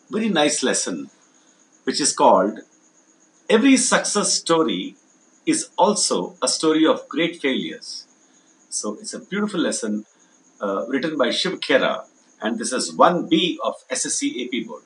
very nice lesson which is called Every Success Story is Also a Story of Great Failures. So it's a beautiful lesson written by Shiv Khera, and this is 1B of SSC AP board.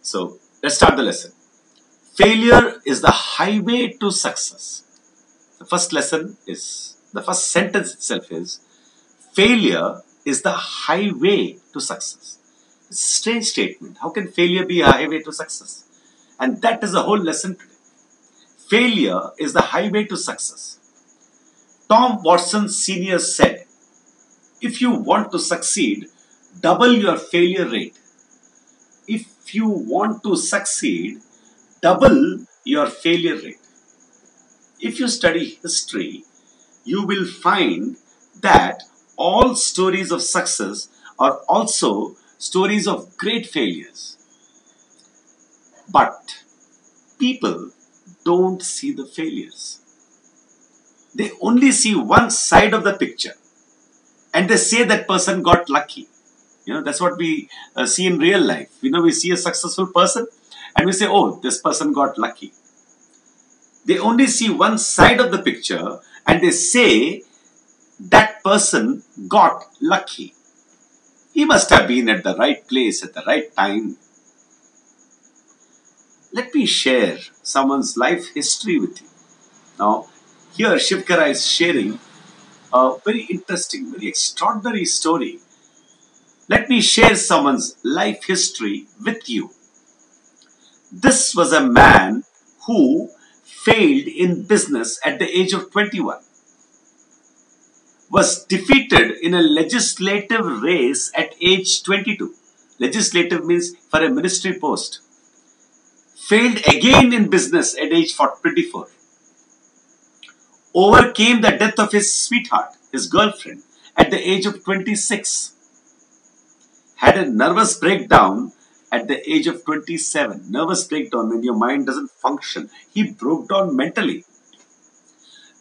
So let's start the lesson. Failure is the highway to success. The first sentence itself is, failure is the highway to success. It's a strange statement. How can failure be a highway to success? And that is the whole lesson today. Failure is the highway to success. Tom Watson Sr. said, if you want to succeed, double your failure rate. If you want to succeed, double your failure rate. If you study history, you will find that all stories of success are also stories of great failures. But people don't see the failures. They only see one side of the picture, and they say that person got lucky. That's what we see in real life. We see a successful person and we say, oh, this person got lucky. They only see one side of the picture and they say that person got lucky. He must have been at the right place at the right time. Let me share someone's life history with you. Now, here Shiv Khera is sharing a very interesting, very extraordinary story. Let me share someone's life history with you. This was a man who failed in business at the age of 21, was defeated in a legislative race at age 22. Legislative means for a ministry post. Failed again in business at age 24. Overcame the death of his sweetheart, his girlfriend, at the age of 26. Had a nervous breakdown at the age of 27. Nervous breakdown, when your mind doesn't function. He broke down mentally.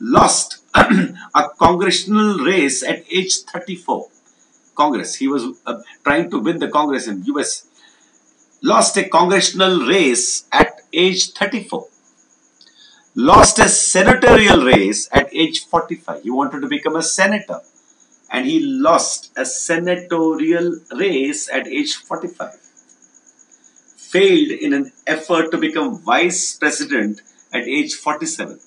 Lost a congressional race at age 34. Congress. He was trying to win the Congress in US. Lost a congressional race at age 34. Lost a senatorial race at age 45. He wanted to become a senator. And he lost a senatorial race at age 45. Failed in an effort to become vice president at age 47.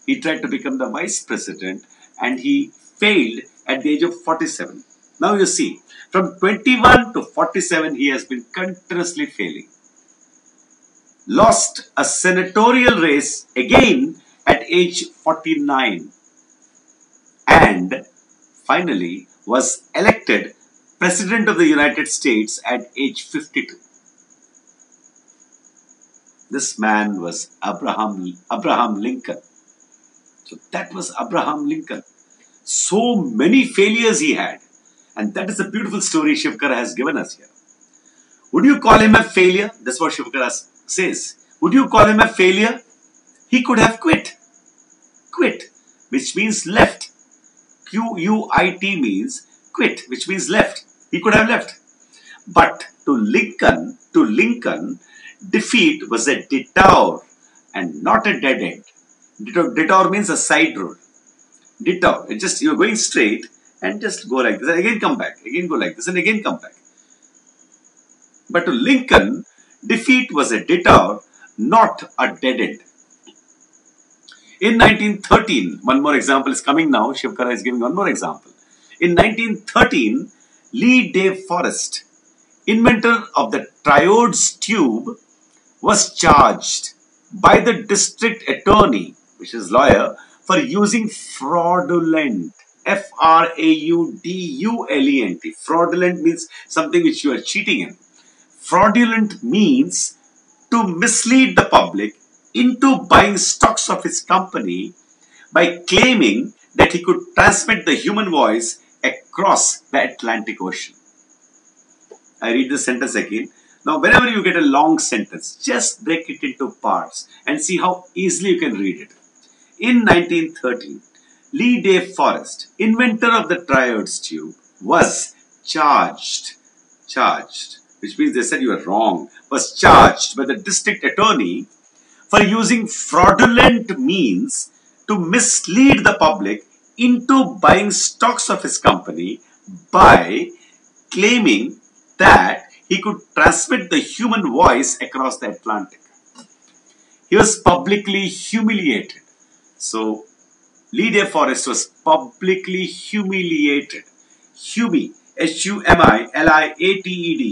He tried to become the vice president and he failed at the age of 47. Now you see, from 21 to 47, he has been continuously failing. Lost a senatorial race again at age 49. And finally was elected President of the United States at age 52. This man was Abraham Lincoln. So that was Abraham Lincoln. So many failures he had. And that is a beautiful story Shiv Khera has given us here. Would you call him a failure? That's what Shiv Khera says. Would you call him a failure? He could have quit. Quit, which means left. Q-U-I-T means quit, which means left. He could have left. But to Lincoln, defeat was a detour and not a dead end. Detour means a side road. Detour, it's just you're going straight and just go like this and again come back. Again go like this and again come back. But to Lincoln, defeat was a detour, not a dead end. In 1913, one more example is coming now. Shiv Khera is giving one more example. In 1913, Lee De Forest, inventor of the triodes tube, was charged by the district attorney, which is lawyer, for using fraudulent, F-R-A-U-D-U-L-E-N-T. Fraudulent means something which you are cheating in. Fraudulent means to mislead the public into buying stocks of his company by claiming that he could transmit the human voice across the Atlantic Ocean. I read the sentence again. Now, whenever you get a long sentence, just break it into parts and see how easily you can read it. In 1913, Lee De Forest, inventor of the triodes tube, was charged which means they said you were wrong, was charged by the district attorney for using fraudulent means to mislead the public into buying stocks of his company by claiming that he could transmit the human voice across the Atlantic. He was publicly humiliated. So, Lydia Forrest was publicly humiliated. Humiliated,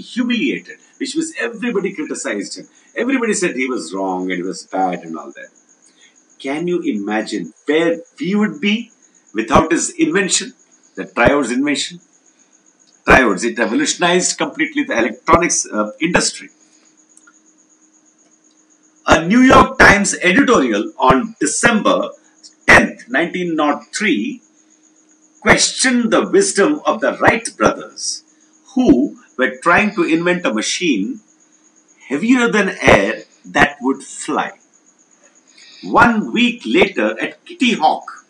humiliated, which means everybody criticized him. Everybody said he was wrong and he was bad and all that. Can you imagine where we would be without his invention, the triodes invention? Triodes, it revolutionized completely the electronics industry. A New York Times editorial on December 10th, 1903 questioned the wisdom of the Wright brothers, who were trying to invent a machine heavier than air that would fly. 1 week later at Kitty Hawk,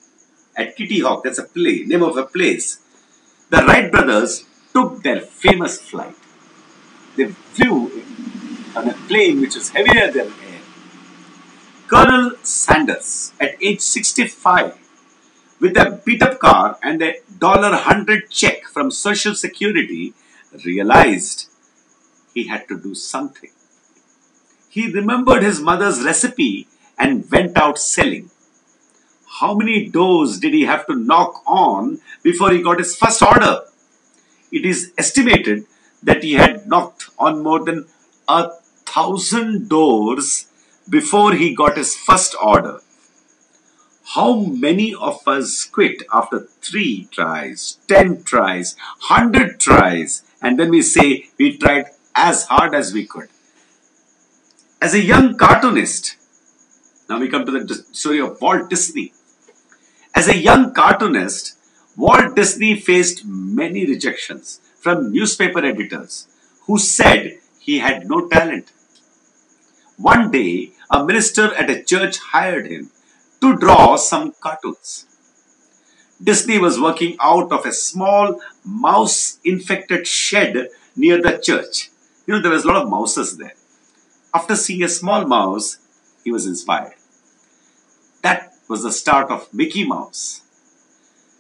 that's a name of a place, the Wright brothers took their famous flight. They flew on a plane which was heavier than air. Colonel Sanders, at age 65, with a beat-up car and a $100 check from Social Security, realized he had to do something. He remembered his mother's recipe and went out selling. How many doors did he have to knock on before he got his first order? It is estimated that he had knocked on more than 1,000 doors before he got his first order. How many of us quit after 3 tries, 10 tries, 100 tries, and then we say we tried as hard as we could? As a young cartoonist, now we come to the story of Walt Disney. As a young cartoonist, Walt Disney faced many rejections from newspaper editors who said he had no talent. One day, a minister at a church hired him to draw some cartoons. Disney was working out of a small mouse-infected shed near the church. There was a lot of mouses there. After seeing a small mouse, he was inspired. That was the start of Mickey Mouse.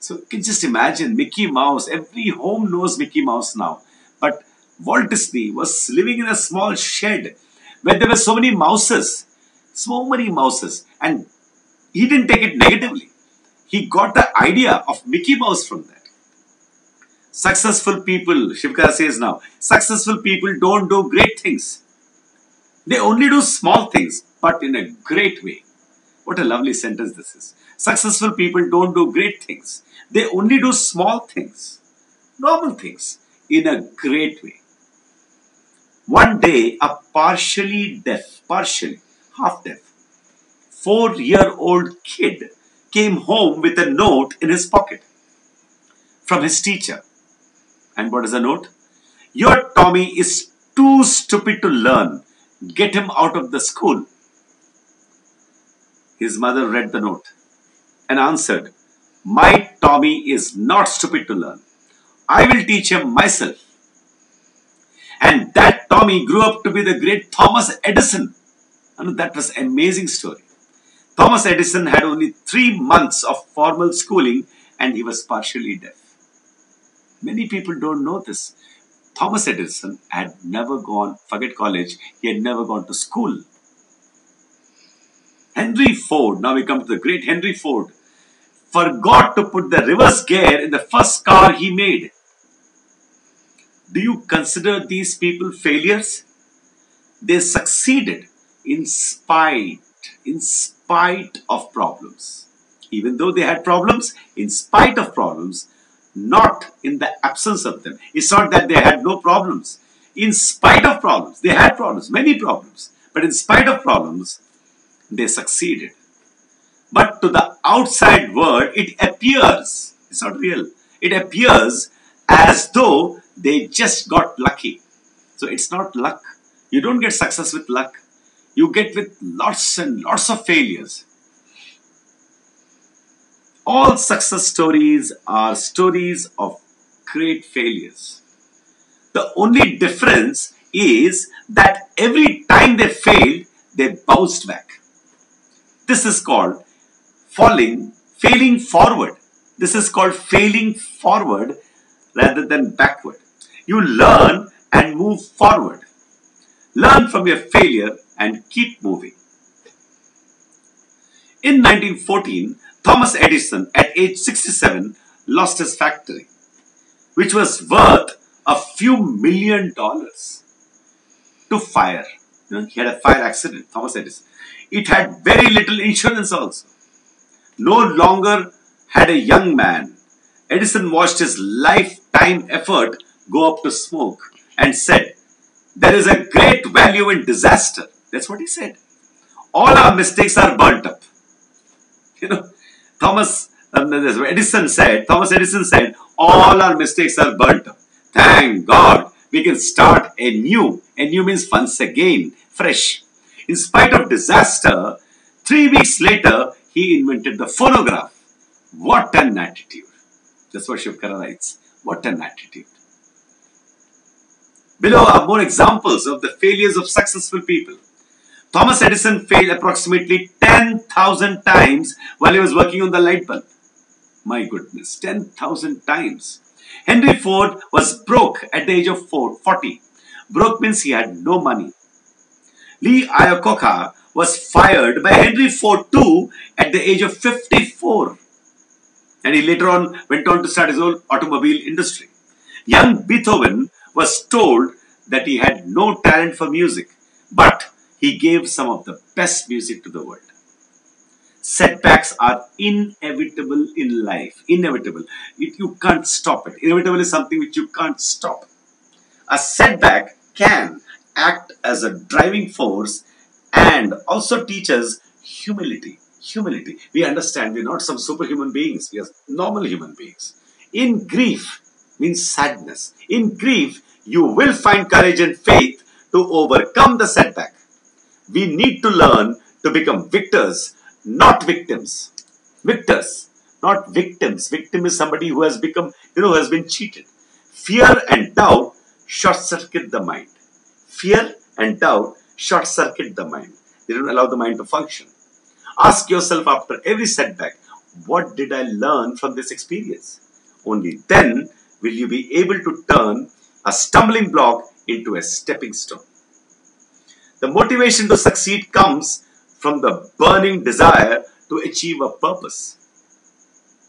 So you can just imagine Mickey Mouse. Every home knows Mickey Mouse now. But Walt Disney was living in a small shed where there were so many mouses. And he didn't take it negatively. He got the idea of Mickey Mouse from that. Successful people, Shiv Khera says now, successful people don't do great things. They only do small things, but in a great way. What a lovely sentence this is. Successful people don't do great things. They only do small things, normal things, in a great way. One day, a half-deaf, 4-year-old kid came home with a note in his pocket from his teacher. And what is the note? Your Tommy is too stupid to learn. Get him out of the school. His mother read the note and answered, my Tommy is not stupid to learn. I will teach him myself. And that Tommy grew up to be the great Thomas Edison. And that was an amazing story. Thomas Edison had only 3 months of formal schooling and he was partially deaf. Many people don't know this. Thomas Edison had never gone, forget college, he had never gone to school. Henry Ford, now we come to the great Henry Ford, forgot to put the reverse gear in the first car he made. Do you consider these people failures? They succeeded in spite of problems. Even though they had problems, in spite of problems, not in the absence of them. It's not that they had no problems. In spite of problems, they had problems, many problems. But in spite of problems, they succeeded. But to the outside world, it appears, it's not real, it appears as though they just got lucky. So it's not luck. You don't get success with luck. You get with lots and lots of failures. All success stories are stories of great failures. The only difference is that every time they failed, they bounced back. This is called failing forward. This is called failing forward rather than backward. You learn and move forward. Learn from your failure and keep moving. In 1914, Thomas Edison, at age 67, lost his factory, which was worth a few $1,000,000 to fire. He had a fire accident, Thomas Edison. It had very little insurance also. No longer had a young man. Edison watched his lifetime effort go up to smoke and said, "There is a great value in disaster." That's what he said. All our mistakes are burnt up. Thomas Edison said, all our mistakes are burnt up. Thank God we can start anew. Anew means once again, fresh. In spite of disaster, 3 weeks later, he invented the phonograph. What an attitude. That's what Shiv Khera writes. What an attitude. Below are more examples of the failures of successful people. Thomas Edison failed approximately 10,000 times while he was working on the light bulb. My goodness, 10,000 times. Henry Ford was broke at the age of 40. Broke means he had no money. Lee Iacocca was fired by Henry Ford too at the age of 54. And he later on went on to start his own automobile industry. Young Beethoven was told that he had no talent for music, but he gave some of the best music to the world. Setbacks are inevitable in life. Inevitable. You can't stop it. Inevitable is something which you can't stop. A setback can act as a driving force and also teach us humility. Humility. We understand we're not some superhuman beings. We are normal human beings. In grief means sadness. In grief, you will find courage and faith to overcome the setback. We need to learn to become victors, not victims. Victors, not victims. Victim is somebody who has become, who has been cheated. Fear and doubt short-circuit the mind. Fear and doubt short-circuit the mind. They don't allow the mind to function. Ask yourself after every setback, what did I learn from this experience? Only then will you be able to turn a stumbling block into a stepping stone. The motivation to succeed comes from the burning desire to achieve a purpose.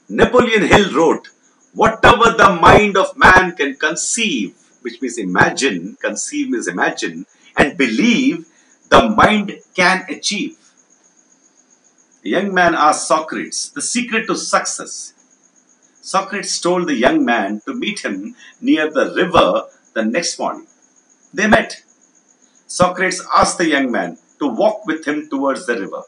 Napoleon Hill wrote, "Whatever the mind of man can conceive," which means imagine, conceive means imagine, and believe, the mind can achieve. A young man asked Socrates the secret to success. Socrates told the young man to meet him near the river the next morning. They met. Socrates asked the young man to walk with him towards the river.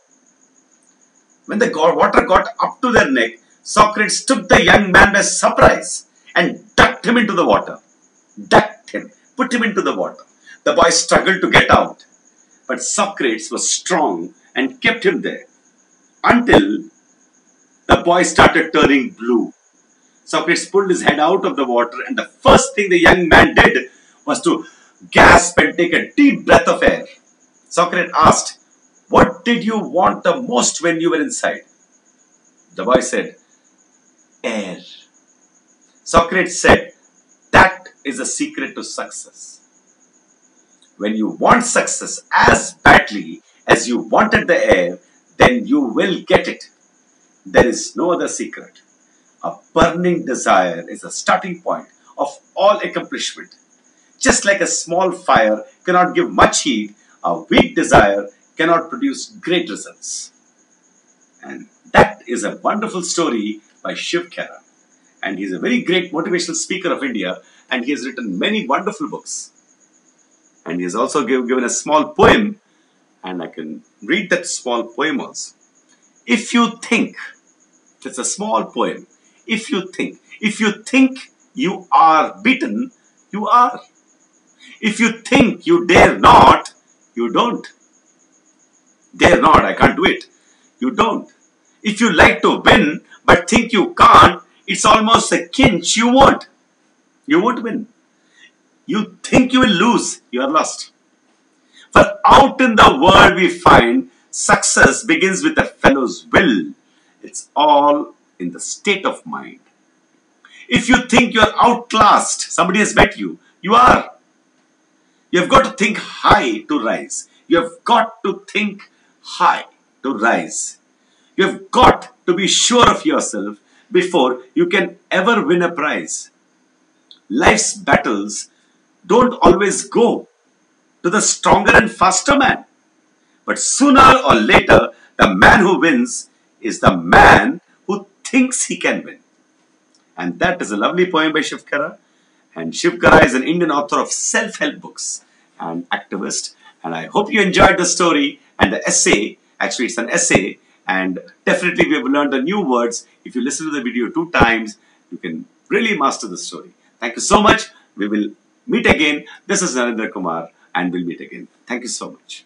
When the water got up to their neck, Socrates took the young man by surprise and ducked him into the water. Ducked him, put him into the water. The boy struggled to get out, but Socrates was strong and kept him there until the boy started turning blue. Socrates pulled his head out of the water, and the first thing the young man did was to gasp and take a deep breath of air. Socrates asked, "What did you want the most when you were inside?" The boy said, "Air." Socrates said, "That is the secret to success." When you want success as badly as you wanted the air, then you will get it. There is no other secret. A burning desire is the starting point of all accomplishment. Just like a small fire cannot give much heat, a weak desire cannot produce great results. And that is a wonderful story by Shiv Khera. And he is a very great motivational speaker of India, and he has written many wonderful books. And he has also given a small poem, and I can read that small poem also. If you think, it's a small poem. If you think you are beaten, you are. If you think you dare not, you don't. Dare not, I can't do it. You don't. If you like to win but think you can't, it's almost a cinch, you won't. You won't win. you think you will lose, you are lost. For out in the world we find success begins with a fellow's will. It's all in the state of mind. If you think you are outclassed, somebody has bet you, you are. You have got to think high to rise. You have got to think high to rise. You have got to be sure of yourself before you can ever win a prize. Life's battles don't always go to the stronger and faster man. But sooner or later, the man who wins is the man who thinks he can win. And that is a lovely poem by Shiv Khera. And Shiv Khera is an Indian author of self-help books and activist. And I hope you enjoyed the story and the essay. Actually, it's an essay. And definitely we have learned the new words. If you listen to the video 2 times, you can really master the story. Thank you so much. We will meet again. This is Narendra Kumar and we'll meet again. Thank you so much.